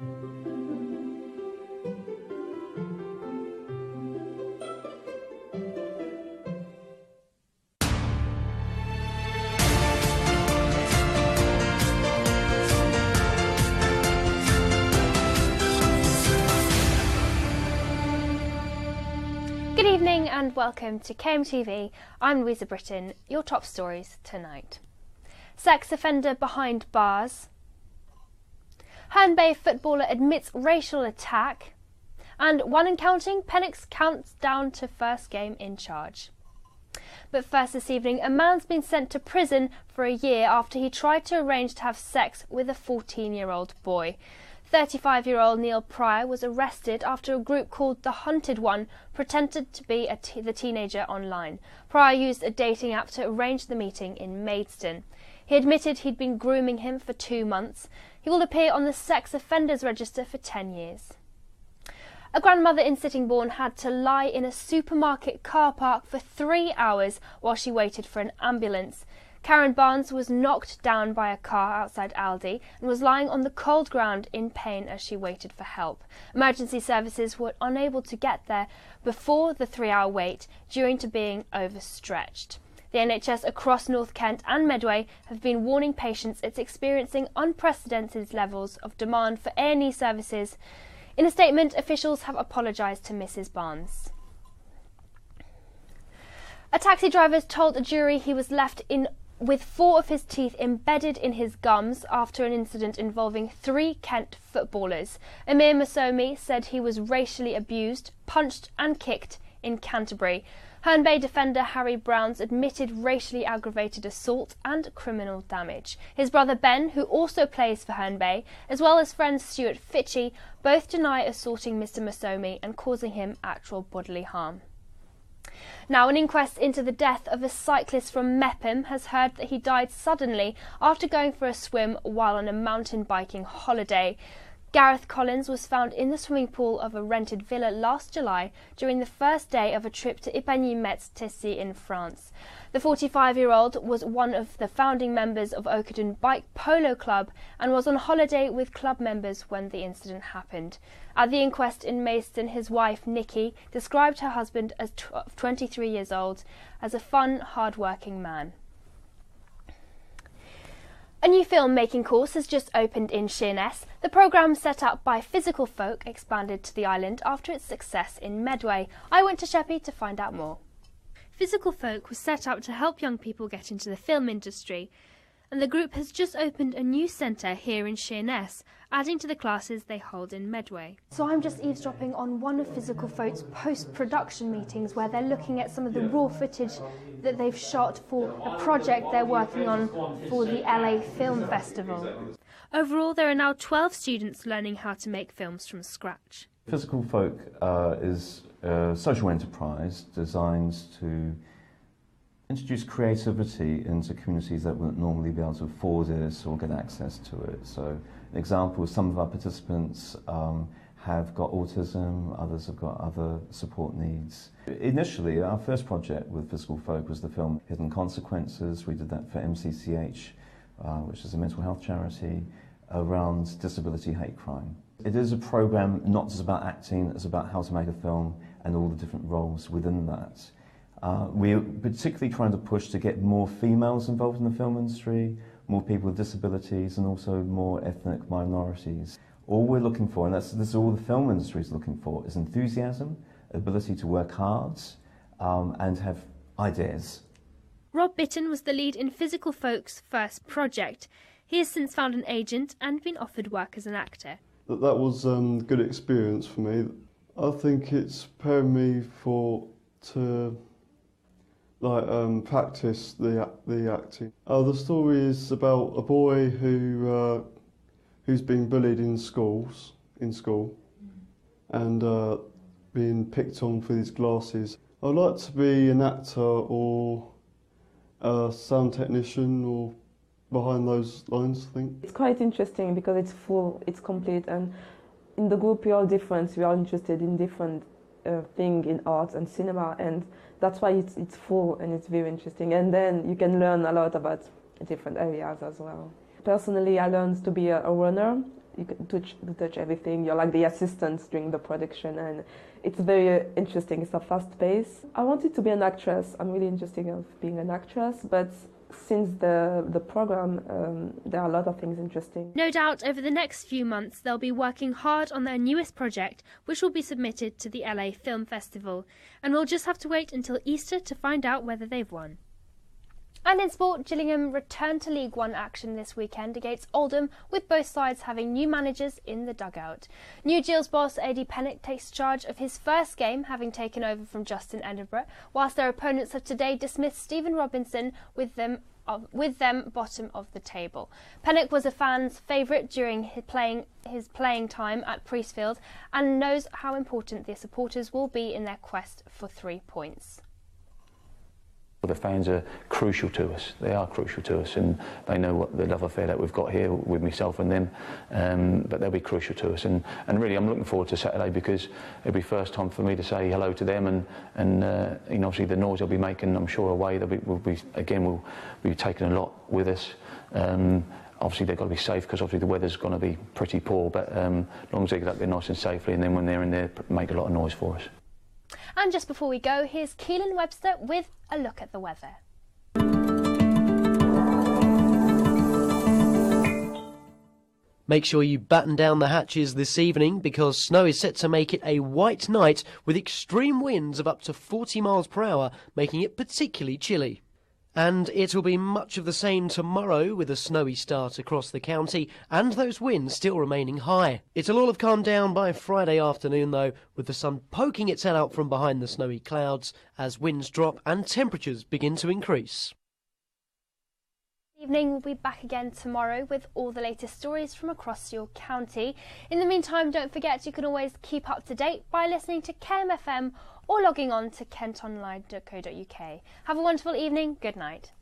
Good evening and welcome to KMTV. I'm Louisa Britton. Your top stories tonight. Sex offender behind bars. Herne Bay footballer admits racial attack. And one and counting, Pennock counts down to first game in charge. But first this evening, a man's been sent to prison for a year after he tried to arrange to have sex with a 14-year-old boy. 35-year-old Neil Pryor was arrested after a group called The Hunted One pretended to be the teenager online. Pryor used a dating app to arrange the meeting in Maidstone. He admitted he'd been grooming him for 2 months. He will appear on the sex offenders register for 10 years. A grandmother in Sittingbourne had to lie in a supermarket car park for 3 hours while she waited for an ambulance. Karen Barnes was knocked down by a car outside Aldi and was lying on the cold ground in pain as she waited for help. Emergency services were unable to get there before the 3-hour wait due to being overstretched. The NHS across North Kent and Medway have been warning patients it's experiencing unprecedented levels of demand for A&E services. In a statement, officials have apologised to Mrs Barnes. A taxi driver told a jury he was left with 4 of his teeth embedded in his gums after an incident involving 3 Kent footballers. Amir Masomi said he was racially abused, punched and kicked in Canterbury. Herne Bay defender Harry Browns admitted racially aggravated assault and criminal damage. His brother Ben, who also plays for Herne Bay, as well as friend Stuart Fitchie, both deny assaulting Mr Masomi and causing him actual bodily harm. Now, an inquest into the death of a cyclist from Mepham has heard that he died suddenly after going for a swim while on a mountain biking holiday. Gareth Collins was found in the swimming pool of a rented villa last July during the first day of a trip to Épagny-Metz-Tessy in France. The 45-year-old was one of the founding members of Oakenden Bike Polo Club and was on holiday with club members when the incident happened. At the inquest in Maidstone, his wife, Nikki, described her husband, as 23 years old, as a fun, hard-working man. A new filmmaking course has just opened in Sheerness. The programme set up by Physical Folk expanded to the island after its success in Medway. I went to Sheppey to find out more. Physical Folk was set up to help young people get into the film industry, and the group has just opened a new centre here in Sheerness, adding to the classes they hold in Medway. So I'm just eavesdropping on one of Physical Folk's post-production meetings where they're looking at some of the raw footage that they've shot for a project they're working on for the LA Film Festival. Overall, there are now 12 students learning how to make films from scratch. Physical Folk is a social enterprise designed to introduce creativity into communities that wouldn't normally be able to afford it or get access to it. So an example, some of our participants have got autism, others have got other support needs. Initially, our first project with Physical Folk was the film Hidden Consequences. We did that for MCCH, which is a mental health charity, around disability hate crime. It is a programme not just about acting, it's about how to make a film and all the different roles within that. We're particularly trying to push to get more females involved in the film industry, more people with disabilities and also more ethnic minorities. All we're looking for, and this is all the film industry is looking for, is enthusiasm, ability to work hard and have ideas. Rob Bitton was the lead in Physical Folk's first project. He has since found an agent and been offered work as an actor. That was a good experience for me. I think it's preparing me to practice the acting. The story is about a boy who's been bullied in school, and being picked on for his glasses. I'd like to be an actor or a sound technician or behind those lines, I think. It's quite interesting because it's full, it's complete, and in the group we are different. We are interested in different things in art and cinema, and that's why it's full and it's very interesting. And then you can learn a lot about different areas as well. Personally, I learned to be a runner you can touch everything. You're like the assistant during the production, and it's very interesting. It's a fast pace. I wanted to be an actress. I'm really interested in being an actress, but since the program, there are a lot of things interesting. No doubt over the next few months they'll be working hard on their newest project, which will be submitted to the LA Film Festival, and we'll just have to wait until Easter to find out whether they've won. And in sport, Gillingham returned to League One action this weekend against Oldham, with both sides having new managers in the dugout. New Gills boss Eddie Pennock takes charge of his first game, having taken over from Justin Edinburgh, whilst their opponents have today dismissed Stephen Robinson, with them bottom of the table. Pennock was a fan's favourite during his playing time at Priestfield and knows how important their supporters will be in their quest for 3 points. The fans are crucial to us. They are crucial to us, and they know what the love affair that we've got here with myself and them. But they'll be crucial to us, and really I'm looking forward to Saturday, because it'll be first time for me to say hello to them, and you know, obviously the noise they'll be making, I'm sure away we'll be taking a lot with us. Obviously they've got to be safe, because obviously the weather's going to be pretty poor, but as long as they get up there nice and safely, and then when they're in there, make a lot of noise for us. And just before we go, here's Keelan Webster with a look at the weather. Make sure you batten down the hatches this evening, because snow is set to make it a white night with extreme winds of up to 40 miles per hour, making it particularly chilly. And it'll be much of the same tomorrow, with a snowy start across the county and those winds still remaining high. It'll all have calmed down by Friday afternoon though, with the sun poking its head out from behind the snowy clouds as winds drop and temperatures begin to increase. Evening, we'll be back again tomorrow with all the latest stories from across your county. In the meantime, don't forget you can always keep up to date by listening to KMFM or logging on to kentonline.co.uk. Have a wonderful evening. Good night.